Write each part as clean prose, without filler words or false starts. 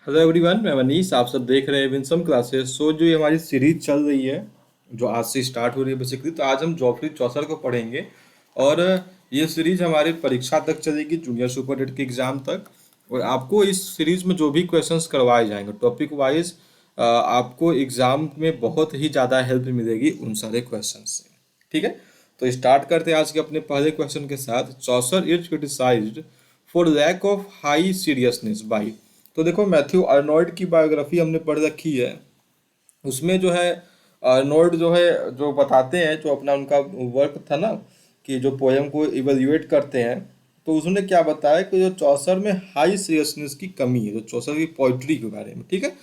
Hello everyone, मैं मनीष। आप सब देख रहे हैं विंसम क्लासेस। जो ये हमारी सीरीज चल रही है, जो आज से स्टार्ट हो रही है बेसिकली, तो आज हम जॉफरी चौसर को पढ़ेंगे। और ये सीरीज हमारी परीक्षा तक चलेगी, जूनियर सुपर 8 के एग्जाम तक। और आपको इस सीरीज में जो भी क्वेश्चंस करवाए जाएंगे टॉपिक वाइज, आपको एग्जाम में बहुत ही ज़्यादा हेल्प मिलेगी उन सारे क्वेश्चन से। ठीक है, तो स्टार्ट करते हैं आज के अपने पहले क्वेश्चन के साथ। Chaucer is criticised for lack of high seriousness by. तो देखो, मैथ्यू आर्नोल्ड की बायोग्राफी हमने पढ़ रखी है। उसमें जो है आर्नोल्ड जो है, जो बताते हैं, जो अपना उनका वर्क था ना, कि जो पोएम को इवेल्युएट करते हैं, तो उसने क्या बताया कि जो चौसर में हाई सीरियसनेस की कमी है, जो चौसर की पोइट्री के बारे में। ठीक है,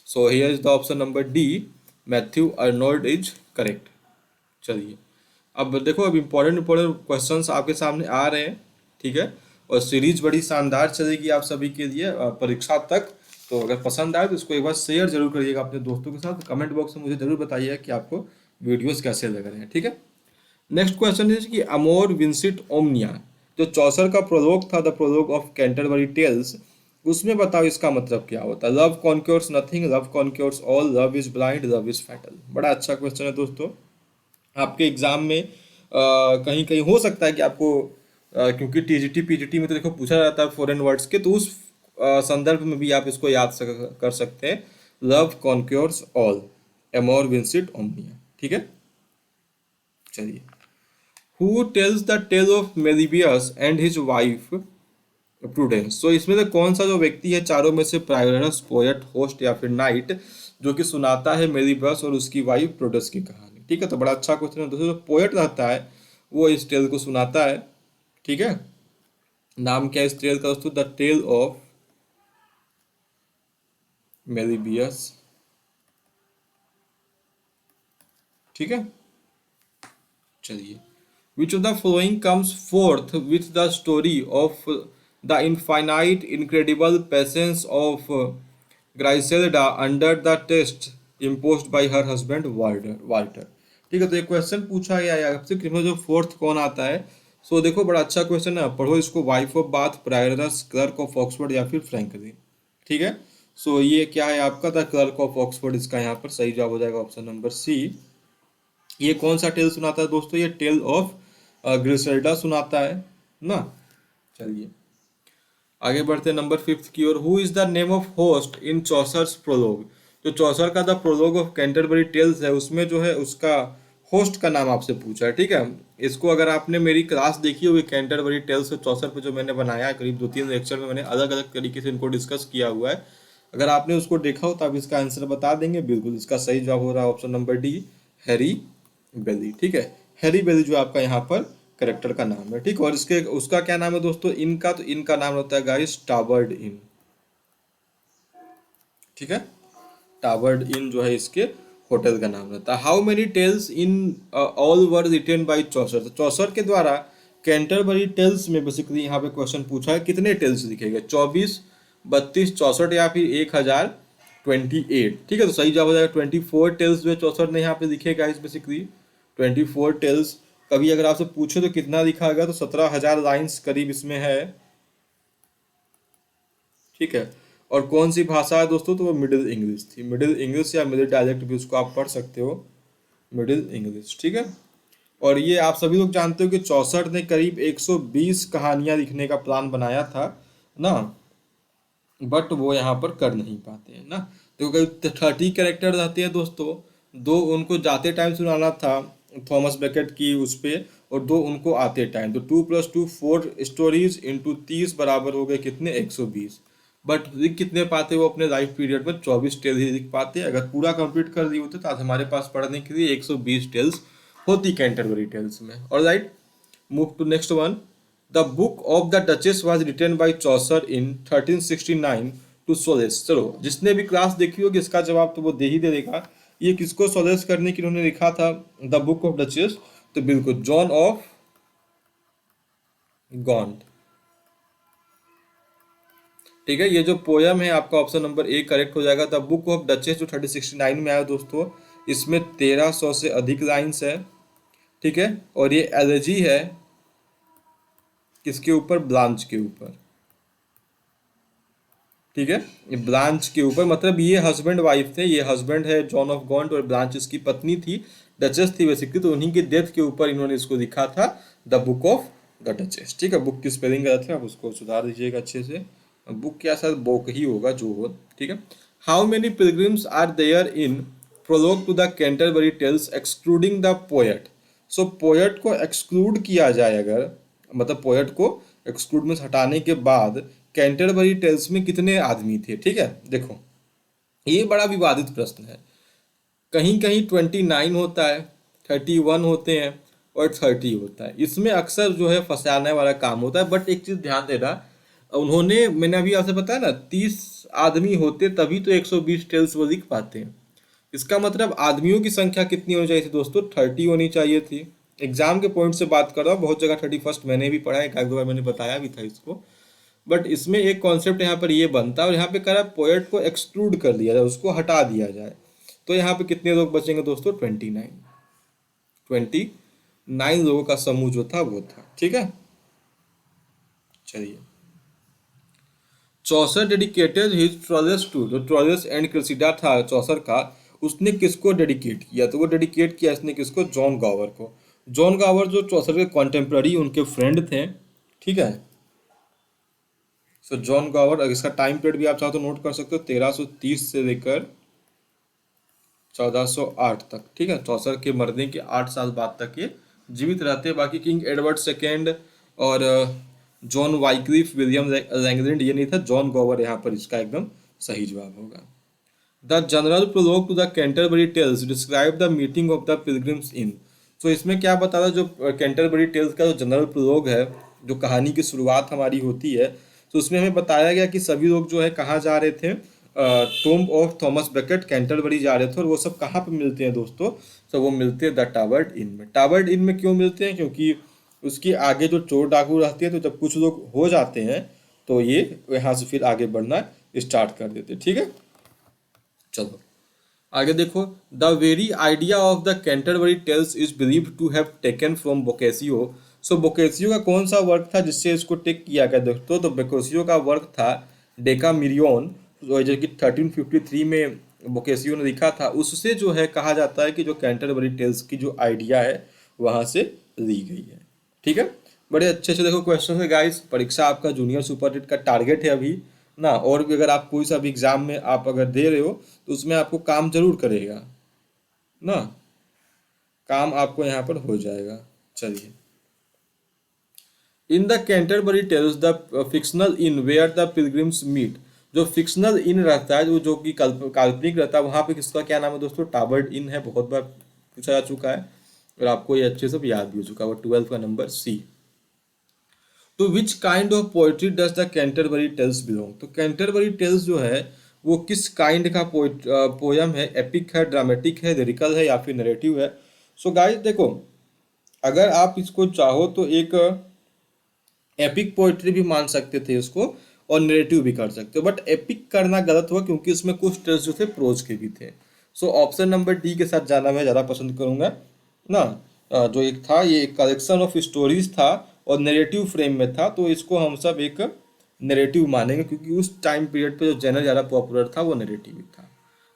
so here is the option number D, Matthew Arnold is correct. चलिए, अब देखो, अब इम्पोर्टेंट इम्पोर्टेंट क्वेश्चंस आपके सामने आ रहे हैं। ठीक है, और सीरीज बड़ी शानदार चलेगी आप सभी के लिए परीक्षा तक। तो अगर पसंद आए तो इसको एक बार शेयर जरूर करिएगा अपने दोस्तों के साथ। कमेंट बॉक्स में मुझे जरूर बताइए कि आपको वीडियोस कैसे लग रहे हैं। ठीक है, नेक्स्ट क्वेश्चन इज कि अमोर विंसिट ओमनिया, जो चौसर का प्रोलोग था, the prologue of Canterbury tales, उसमें बताओ इसका मतलब क्या होता है। Love conquers nothing, love conquers all, love is blind, love is fatal. बड़ा अच्छा क्वेश्चन है दोस्तों। आपके एग्जाम में कहीं कहीं हो सकता है कि आपको क्योंकि टीजीटी पीजीटी में तो देखो पूछा जाता है फॉरेन वर्ड्स के, तो उस संदर्भ में भी आप इसको याद कर सकते हैं। Love conquers all, amor vincit omnia. ठीक है, चलिए। Who tells the tale of Melibeus and his wife Prudence. तो इसमें से कौन सा जो व्यक्ति है चारों में से, प्रायोरस, पोएट, होस्ट या फिर नाइट, जो कि सुनाता है मेलिबस और उसकी वाइफ प्रूडेंस की कहानी। ठीक है, तो बड़ा अच्छा क्वेश्चन है दोस्तों। जो पोएट रहता है वो इस टेल को सुनाता है। ठीक है, नाम क्या है इस टेल का दोस्तों? The tale of Melibeus. ठीक है, चलिए। Which of the following comes forth with the story of the infinite incredible patience of Griselda under the test imposed by her husband Walter Walter. ठीक है, तो एक क्वेश्चन पूछा गया है आपसे कि इसमें जो फोर्थ कौन आता है। सो देखो, बड़ा अच्छा क्वेश्चन है, पढ़ो इसको। Wife of Bath, prioress, clerk of Oxford या फिर फ्रैंकलिन। ठीक है, सो ये क्या है आपका? द क्लर्क ऑफ ऑक्सफोर्ड इसका यहाँ पर सही जवाब हो जाएगा, ऑप्शन नंबर सी। ये कौन सा टेल सुनाता है दोस्तों? ये टेल ऑफ ग्रिसेल्डा सुनाता है ना। चलिए, आगे बढ़ते हैं नंबर फिफ्थ की ओर। Who is the name of host in Chaucer's prologue. जो चौसर का the prologue of Canterbury tales है, उसमें जो है उसका होस्ट का नाम आपसे पूछा है। ठीक है, इसको अगर आपने मेरी क्लास देखी होगी कैंटरबरी टेल्स और चौसर पे, जो मैंने बनाया है करीब 2-3 लेक्चर में, मैंने अलग अलग तरीके से इनको डिस्कस किया हुआ है। अगर आपने उसको देखा हो तो आप इसका आंसर बता देंगे। बिल्कुल, इसका सही जवाब हो रहा है ऑप्शन नंबर डी, हैरी बेली। ठीक है, हैरी बेली जो आपका यहाँ पर करेक्टर का नाम है। ठीक, और इसके उसका क्या नाम है दोस्तों इनका? तो इनका नाम होता है गाइस टावर्ड इन। ठीक है, टावर्ड इन जो है इसके होटल का नाम रहता है। How many tales in all were written by Chaucer. तो चौसर के द्वारा कैंटरबरी टेल्स में बेसिकली यहाँ पे क्वेश्चन पूछा है कितने टेल्स लिखे गए? 24, 32, 64 या फिर 1028। ठीक है, तो सही जवाब हो जाएगा 24 टेल्स जो है चौसर ने यहाँ पे लिखे गाइस बेसिकली 24 टेल्स। कभी अगर आपसे पूछे तो कितना लिखा गया, तो 17,000 लाइन्स करीब इसमें है। ठीक है, और कौन सी भाषा है दोस्तों? तो वो मिडिल इंग्लिश थी। मिडिल इंग्लिश या मिडिल डायलेक्ट भी उसको आप पढ़ सकते हो, मिडिल इंग्लिश। ठीक है, और ये आप सभी लोग जानते हो कि चौसठ ने करीब 120 कहानियां लिखने का प्लान बनाया था ना, बट वो यहाँ पर कर नहीं पाते हैं ना। तो करीब 30 कैरेक्टर रहते हैं दोस्तों। दो उनको जाते टाइम सुनाना था थॉमस बेकेट की उस पे, और दो उनको आते टाइम। तो 2 + 2 4 स्टोरीज इंटू 30 बराबर हो गए कितने? 120। बट लिख कितने पाते वो अपने लाइफ पीरियड में? 24 टेल ही लिख पाते। अगर पूरा कंप्लीट कर दिए होते तो आज हमारे पास पढ़ने के लिए 120 टेल्स होती कैंटरबरी टेल्स में। Alright, move to next one. The book of the duchess was written by Chaucer in 1369 to सोलेस। चलो, जिसने भी क्लास देखी होगी इसका जवाब तो वो दे ही देगा। ये किसको सोलेस करने के लिए उन्होंने लिखा था द बुक ऑफ डचेस? तो बिल्कुल जॉन ऑफ गॉन्ट। ठीक है, ये जो पोयम है आपका ऑप्शन नंबर ए करेक्ट हो जाएगा। द बुक ऑफ डचेस जो 1369 में आया दोस्तों, इसमें 1300 से अधिक लाइन्स है। ठीक है, और ये एलजी है किसके ऊपर? ब्लांच के ऊपर। ठीक है। ये ब्लांच के ऊपर, मतलब ये हस्बैंड वाइफ थे, ये हस्बैंड है जॉन ऑफ गॉन्ट और ब्लांच इसकी पत्नी थी, डचेस थी बेसिकली। तो उन्हीं की डेथ के ऊपर इन्होंने इसको लिखा था the book of the duchess. ठीक है, बुक की स्पेलिंग गलत है, आप उसको सुधार दीजिएगा अच्छे से। बुक क्या, शायद बोक ही होगा जो हो। ठीक है। How many pilgrims are there in prologue to the Canterbury Tales excluding the poet. So poet को एक्सक्लूड किया जाए अगर, मतलब पोएट को एक्सक्लूड में हटाने के बाद कैंटरबरी टेल्स में कितने आदमी थे। ठीक है, देखो ये बड़ा विवादित प्रश्न है। कहीं कहीं 29 होता है, 31 होते हैं और 30 होता है। इसमें अक्सर जो है फंसाने वाला काम होता है। बट एक चीज ध्यान देना, उन्होंने, मैंने अभी आपसे बताया ना 30 आदमी होते तभी तो 120 टेल्स वो लिख पाते हैं। इसका मतलब आदमियों की संख्या कितनी होनी चाहिए थी दोस्तों, 30 होनी चाहिए थी। एग्जाम के पॉइंट से बात कर रहा हूँ, बहुत जगह 31 मैंने भी पढ़ा है, एक आध दो बार मैंने बताया भी था इसको। बट इसमें एक कॉन्सेप्ट यहाँ पर ये बनता है, और यहाँ पे कह रहा है पोएट को एक्सक्लूड कर दिया जाए, उसको हटा दिया जाए। तो यहाँ पे कितने लोग बचेंगे दोस्तों, 29 लोगों का समूह जो था वो था। ठीक है, चलिए। चौसर डेडिकेटेड हिज ट्रॉजर्स टू, जो ट्रॉजर्स एंड क्रेसिडा था चौसर का, उसने किसको डेडिकेट किया, तो वो डेडिकेट किया इसने किसको, जॉन गॉवर को। जॉन गॉवर जो चौसर के कॉन्टेम्प्ररी उनके फ्रेंड थे। ठीक है। सो जॉन गॉवर, अगर इसका टाइम पीरियड भी आप चाहो तो नोट कर सकते हो, 1330 से लेकर 1408 तक। ठीक है, चौसर के मरने के 8 साल बाद तक ये जीवित रहते हैं। बाकी किंग एडवर्ड सेकेंड और जॉन वाइक्लिफ विलियम लैंगलैंड, ये नहीं था। जॉन गॉवर यहाँ पर इसका एकदम सही जवाब होगा। The general prologue to the Canterbury tales describe the meeting of the pilgrims in. तो इसमें क्या बता रहा है, जो कैंटरबरी टेल्स का जो जनरल प्रोलॉग है, जो कहानी की शुरुआत हमारी होती है, तो उसमें हमें बताया गया कि सभी लोग जो है कहाँ जा रहे थे, tomb of Thomas Beckett Canterbury जा रहे थे। और वो सब कहाँ पे मिलते हैं दोस्तों, तो वो मिलते हैं द टावर्ड इन में। टावर्ड इन में क्यों मिलते हैं, क्योंकि उसके आगे जो चोर डाकू रहते हैं, तो जब कुछ लोग हो जाते हैं तो ये यहाँ से फिर आगे बढ़ना स्टार्ट कर देते हैं। ठीक है, चलो आगे देखो। The very idea of the Canterbury tales is believe to have taken from Boccaccio. So Boccaccio का कौन सा वर्क था जिससे इसको टेक किया गया दोस्तों, तो बोकेसियो का वर्क था डेकामिरियन, जो कि 1353 में बोकेसियो ने लिखा था। उससे जो है कहा जाता है कि जो कैंटरबरी टेल्स की जो आइडिया है वहाँ से ली गई है। ठीक है, बड़े अच्छे से देखो क्वेश्चन है गाइस। परीक्षा आपका जूनियर सुपर हिट का टारगेट है अभी ना, और भी अगर आप कोई सा भी एग्जाम में आप अगर दे रहे हो तो उसमें आपको काम जरूर करेगा ना, काम आपको यहाँ पर हो जाएगा। चलिए। In the Canterbury Tales the fictional inn where the pilgrims meet. जो फिक्शनल इन रहता है, जो कि काल्पनिक रहता है, वहाँ पे किसका क्या नाम है दोस्तों, टावर्ड इन है। बहुत बार पूछा जा चुका है और आपको ये अच्छे से याद भी हो चुका है। वो 12 का number C. To which kind of poetry does the Canterbury Tales belong. तो कैंटरबरी टेल्स जो है वो किस काइंड का पोयम है, एपिक है, ड्रामेटिक है, लिरिकल है, या फिर नरेटिव है। सो गाइस देखो, अगर आप इसको चाहो तो एक एपिक पोइट्री भी मान सकते थे इसको, और नरेटिव भी कर सकते हो। बट एपिक करना गलत हुआ क्योंकि इसमें कुछ टेल्स जो थे प्रोज के भी थे। सो ऑप्शन नंबर डी के साथ जाना मैं ज़्यादा पसंद करूंगा ना। जो एक था, ये एक कलेक्शन ऑफ स्टोरीज था और नरेटिव फ्रेम में था, तो इसको हम सब एक नरेटिव मानेंगे क्योंकि उस टाइम पीरियड पे जो जनरल ज़्यादा पॉपुलर था वो नरेटिव ही था।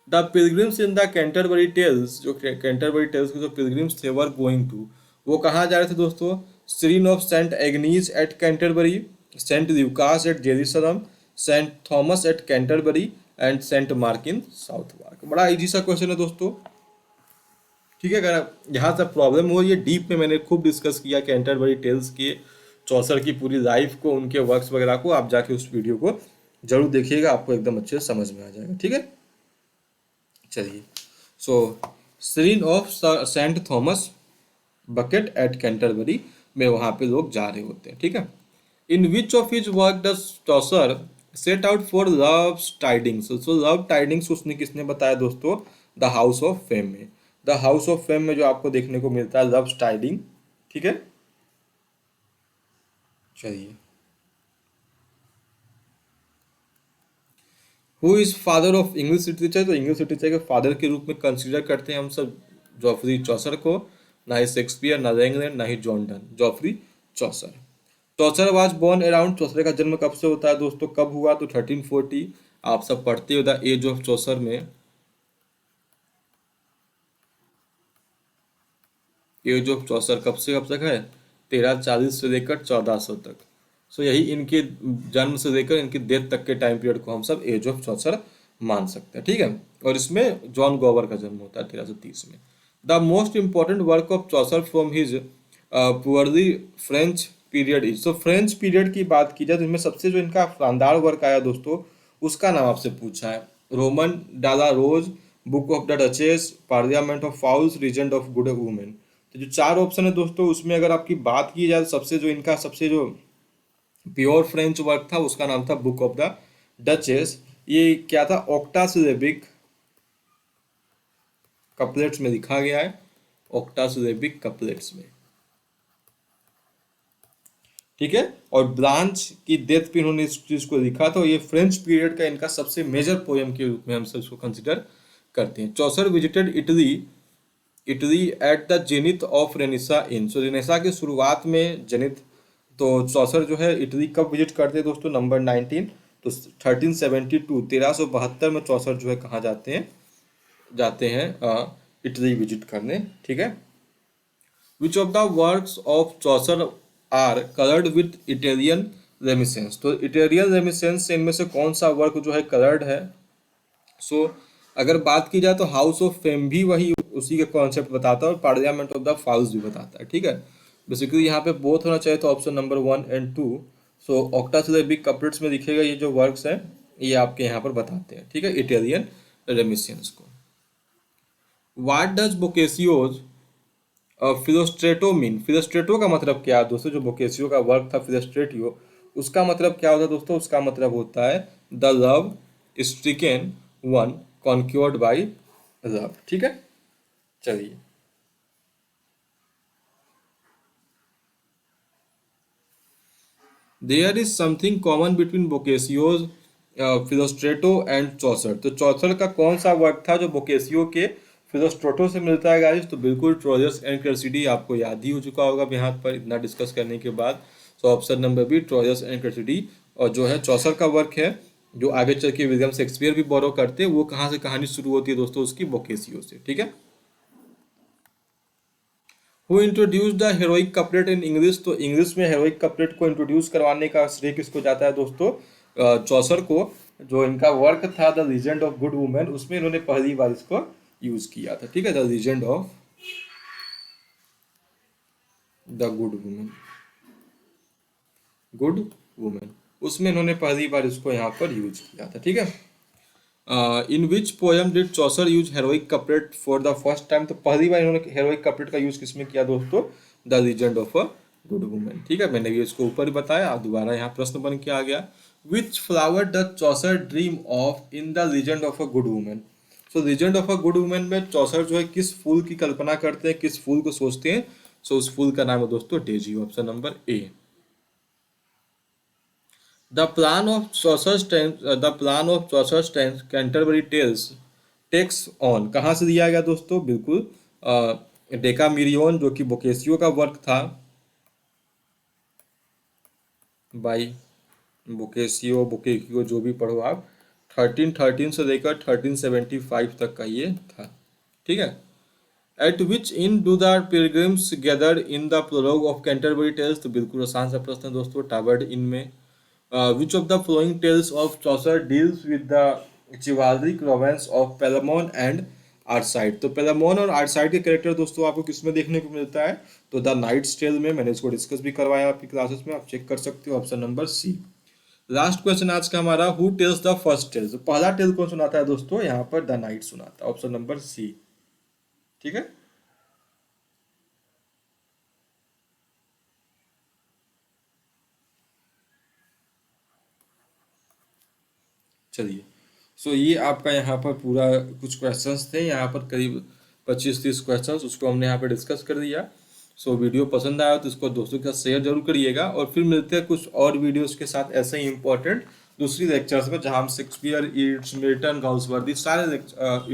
The pilgrims in the Canterbury Tales, जो कैंटरबरी टेल्स के जो पिलग्रिम्स थे वर गोइंग टू, वो कहाँ जा रहे थे दोस्तों, shrine of Saint Agnes at Canterbury, Saint Lucas at Jerusalem, Saint Thomas at Canterbury and Saint Mark in Southwark. बड़ा इजी सा क्वेश्चन है दोस्तों। ठीक है, अगर यहाँ से प्रॉब्लम हो, ये डीप में मैंने खूब डिस्कस किया कैंटरबरी टेल्स के, चौसर की पूरी लाइफ को, उनके वर्क्स वगैरह को। आप जाके उस वीडियो को जरूर देखिएगा, आपको एकदम अच्छे से समझ में आ जाएगा। ठीक है, चलिए। So shrine of saint Thomas Becket at Canterbury में वहाँ पे लोग जा रहे होते हैं। ठीक है। In which of his work does Chaucer set out for love tidings. So love tidings उसने किसने बताया दोस्तों, द हाउस ऑफ फेम में। द हाउस ऑफ फेम में जो आपको देखने को मिलता है लव टाइडिंग। ठीक है, चलिए। Who is father of English literature. तो इंग्लिश लिटरेचर के फादर के रूप में कंसिडर करते हैं हम सब जॉफरी चौसर को। ना ही शेक्सपियर, ना लैंगलैंड, ना ही John Donne, Geoffrey Chaucer. Chaucer was born around, Chaucer का जन्म कब से होता है दोस्तों, कब हुआ, तो 1340। आप सब पढ़ते हो द एज ऑफ चौसर में, एज ऑफ चौसर कब से कब तक है, 1340 से लेकर 1400 तक। सो यही इनके जन्म से लेकर इनकी डेथ तक के टाइम पीरियड को हम सब एज ऑफ चौसर मान सकते हैं, ठीक है। और इसमें जॉन गोवर का जन्म होता है 1330 में। The most important work of Chaucer from his poorly French period is, तो फ्रेंच पीरियड की बात की जाए तो इनमें सबसे जो इनका शानदार वर्क आया दोस्तों, उसका नाम आपसे पूछा है। Roman de la rose, book of the duchess, parliament of fowls, legend of good women. तो जो चार ऑप्शन है दोस्तों, उसमें अगर आपकी बात की जाए तो सबसे जो इनका सबसे जो प्योर फ्रेंच वर्क था उसका नाम था बुक ऑफ द डचेस। ये क्या था, ऑक्टासिलेबिक कपलेट्स में लिखा गया है, ऑक्टासिलेबिक कपलेट्स में, ठीक है। और ब्रांच की डेथ पे इन्होंने इस चीज को लिखा, तो ये फ्रेंच पीरियड का इनका सबसे मेजर पोएम के रूप में हम सब इसको कंसिडर करते हैं। Chaucer visited Italy, Italy at the zenith of Renaissance in, so Renaissance की शुरुआत में जेनिथ, तो चौसर जो है इटली कब विजिट करते हैं दोस्तों, नंबर 19, तो 1372 1372 में चौसर जो है कहाँ जाते हैं इटली विजिट करने, ठीक है। Which of the works of Chaucer are coloured with Italian reminiscence, तो इटालियन रेमिसेंस से इनमें से कौन सा वर्क जो है कलर्ड है। सो अगर बात की जाए तो हाउस ऑफ फेम भी वही उसी के कॉन्सेप्ट बताता है, और पार्लियामेंट ऑफ द फाउल्स भी बताता है, ठीक है। बेसिकली यहाँ पे बोथ होना चाहिए, तो option number 1 and 2। So octosyllabic couplets में दिखेगा ये जो वर्क्स हैं ये आपके यहाँ पर बताते हैं, ठीक है, इटालियन रेमिसेंस को। व्हाट डज बोकेसियोज फिलोस्ट्रेटो मीन, फिलोस्ट्रेटो का मतलब क्या है दोस्तों, जो बोकेसियो का वर्क था फिलोस्ट्रेटियो, उसका मतलब क्या होता है दोस्तों, उसका मतलब होता है the love stricken one conquered by love, ठीक है। चलिए, there is something common between Boccaccio's Filostrato and Chaucer, तो चौसर का कौन सा वर्क था जो बोकेसियो के फिलोस्ट्रेटो से मिलता है गाइस, तो बिल्कुल ट्रोजस एंड क्रेसिडी, आपको याद ही हो चुका होगा अब यहाँ पर इतना डिस्कस करने के बाद। सो ऑप्शन नंबर बी ट्रोजस एंड क्रेसिडी। और जो है चौसर का वर्क है जो आगे चल के विलियम शेक्सपियर भी बोरो करते हैं, वो कहाँ से कहानी शुरू होती है दोस्तों, उसकी बोकेसियो से, ठीक है। Who introduce the heroic couplet in English, तो इंग्लिश में हेरोइक कपलेट को इंट्रोड्यूस करवाने का श्रेय किसको जाता है दोस्तों, चौसर को। जो इनका वर्क था the legend of good women, उसमें इन्होंने पहली बार इसको यूज किया था, ठीक है, the legend of the good women, good women, उसमें इन्होंने पहली बार इसको यहाँ पर यूज किया था, ठीक है। In which poem did Chaucer use heroic couplet for the first time, तो पहली बार इन्होंने हेरोइक कपलेट का यूज किसमें किया दोस्तों, the legend of a good women, ठीक है। मैंने भी इसको ऊपर ही बताया, दोबारा यहाँ प्रश्न बन के आ गया। विच flower does Chaucer dream of in the legend of a good women, so legend of a good women में चौसर जो है किस फूल की कल्पना करते हैं, किस फूल को सोचते हैं। सो उस फूल का नाम है दोस्तों Daisy, option number A. The plan of Chaucer Canterbury Tales takes on, कहाँ से दिया गया दोस्तों, बिल्कुल डेकामीरियन, जो कि बोकेसियो का वर्क था, बाई बोकेसियो जो भी पढ़ो आप, 1313 से लेकर 1375 तक का ये था, ठीक है। At which inn do the pilgrims gather in the prologue of Canterbury Tales, तो बिल्कुल आसान सा प्रश्न है दोस्तों, टावर्ड इन में। Which of the following tales of Chaucer deals with the chivalric romance of Palamon and Arcite, तो पेलामोन और आर्साइड के कैरेक्टर दोस्तों आपको किसमें देखने को मिलता है, तो द नाइट्स टेल में, मैंने इसको डिस्कस भी करवाया आपकी क्लासेस में, आप चेक कर सकते हो, option number C. Last question आज का हमारा, who tells the first tale, तो पहला टेल कौन सुनाता है दोस्तों, यहाँ पर द नाइट सुनाता है, ऑप्शन नंबर सी, ठीक है। चलिए, सो ये आपका यहाँ पर पूरा कुछ क्वेश्चंस थे, यहाँ पर करीब 25-30 क्वेश्चंस, उसको हमने यहाँ पर डिस्कस कर दिया। सो वीडियो पसंद आया तो इसको दोस्तों के साथ शेयर जरूर करिएगा, और फिर मिलते हैं कुछ और वीडियोस के साथ ऐसे ही इंपॉर्टेंट दूसरी लेक्चर्स में, जहाँ हम शेक्सपियर, ईट्स, मिल्टन, गाउसवर्दी, सारे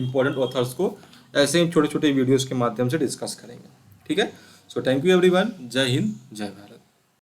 इंपॉर्टेंट ऑथर्स को ऐसे ही छोटे छोटे वीडियोज़ के माध्यम से डिस्कस करेंगे, ठीक है। सो थैंक यू एवरीवन, जय हिंद, जय भारत।